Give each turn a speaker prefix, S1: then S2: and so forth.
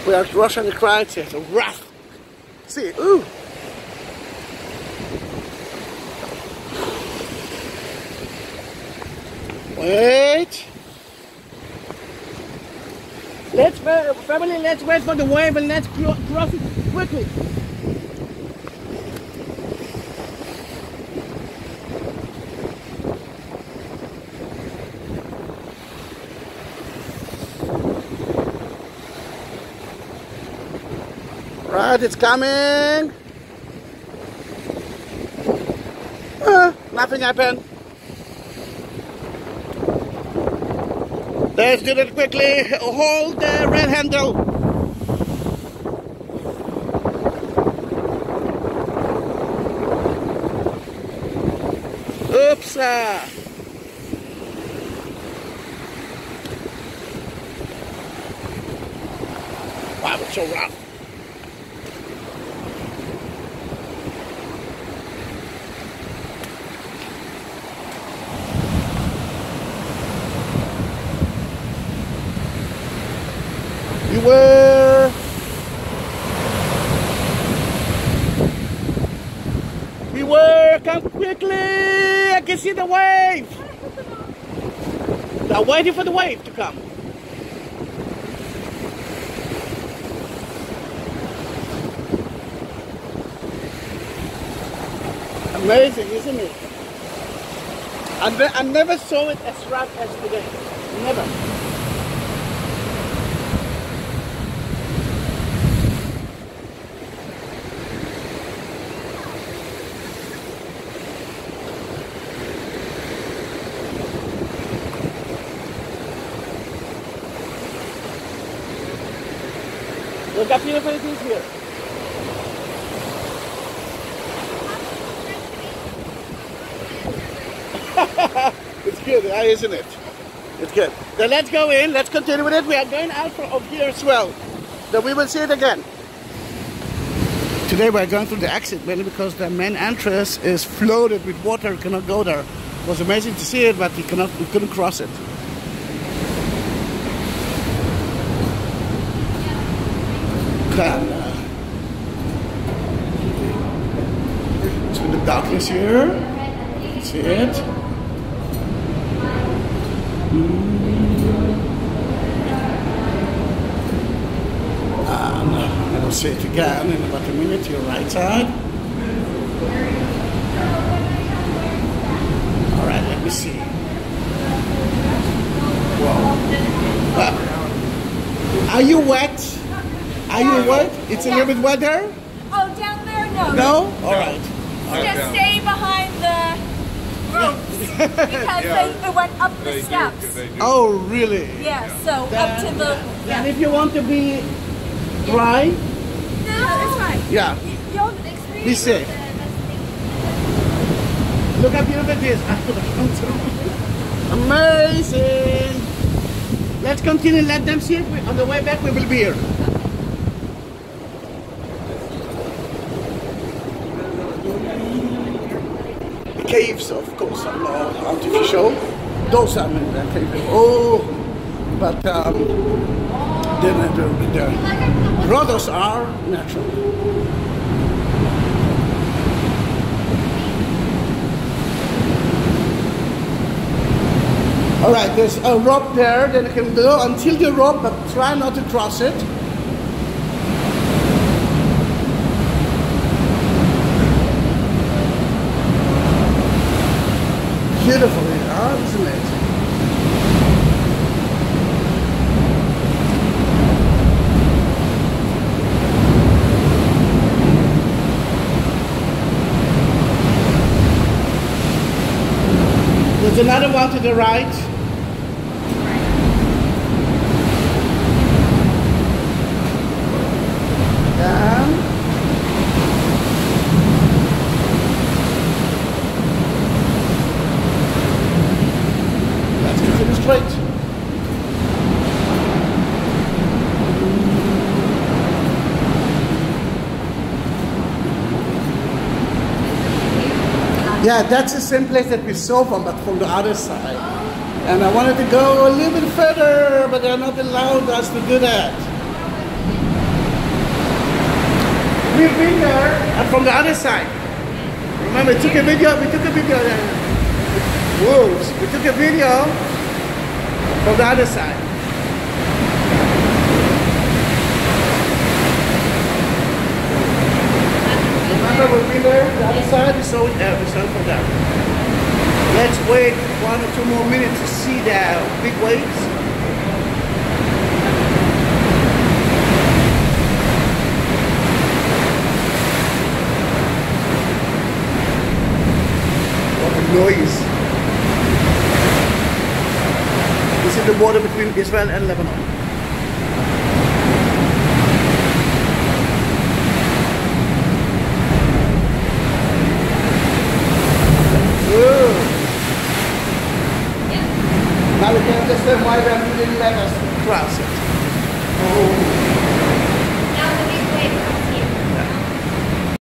S1: We are at Rosh Hanikra Israel. So rough. See, ooh. Wait. Family, let's wait for the wave and let's cross it quickly. Right, it's coming. Nothing happened. Let's do that quickly. Hold the red handle. Oops. Wow, it's so rough. Beware, come quickly! I can see the wave! They're waiting for the wave to come. Amazing, isn't it? I never saw it as rough as today. Never. Look how beautiful it is here. It's good, isn't it? It's good. Then let's go in, let's continue with it. We are going out of here as well. Then we will see it again. Today we are going through the exit mainly because the main entrance is flooded with water. We cannot go there. It was amazing to see it, but we couldn't cross it. It's in the darkness here. You can see it. And I will see it again in about a minute to your right side. Alright, let me see. Whoa. Are you wet? Are you wet? It's a little bit wetter?
S2: Oh, down there? No.
S1: No? Alright.
S2: Just stay behind the ropes because it went up the steps.
S1: Oh, really?
S2: Yeah, so up to the...
S1: And if you want to be dry?
S2: No, it's fine.
S1: Yeah.
S2: You'll experience.
S1: Be safe. Look how beautiful it is. Amazing. Let's continue. Let them see it. On the way back, we will be here. Caves, of course, are not artificial. Those are caves. Oh, but the grottos are natural. All right, there's a rope there. Then you can go until the rope, but try not to cross it. Beautiful here, isn't it? There's another one to the right. Down. Straight. Yeah, that's the same place that we saw from, but from the other side. And I wanted to go a little bit further, but they're not allowed us to do that. we've been there and from the other side. Remember, we took a video there. Wolves. We took a video from the other side. Remember, we've been there, the other side, we saw it from there. Let's wait 1 or 2 more minutes to see the big waves. Noise. This is the border between Israel and Lebanon. Ooh. Now we can understand why they didn't let us cross it.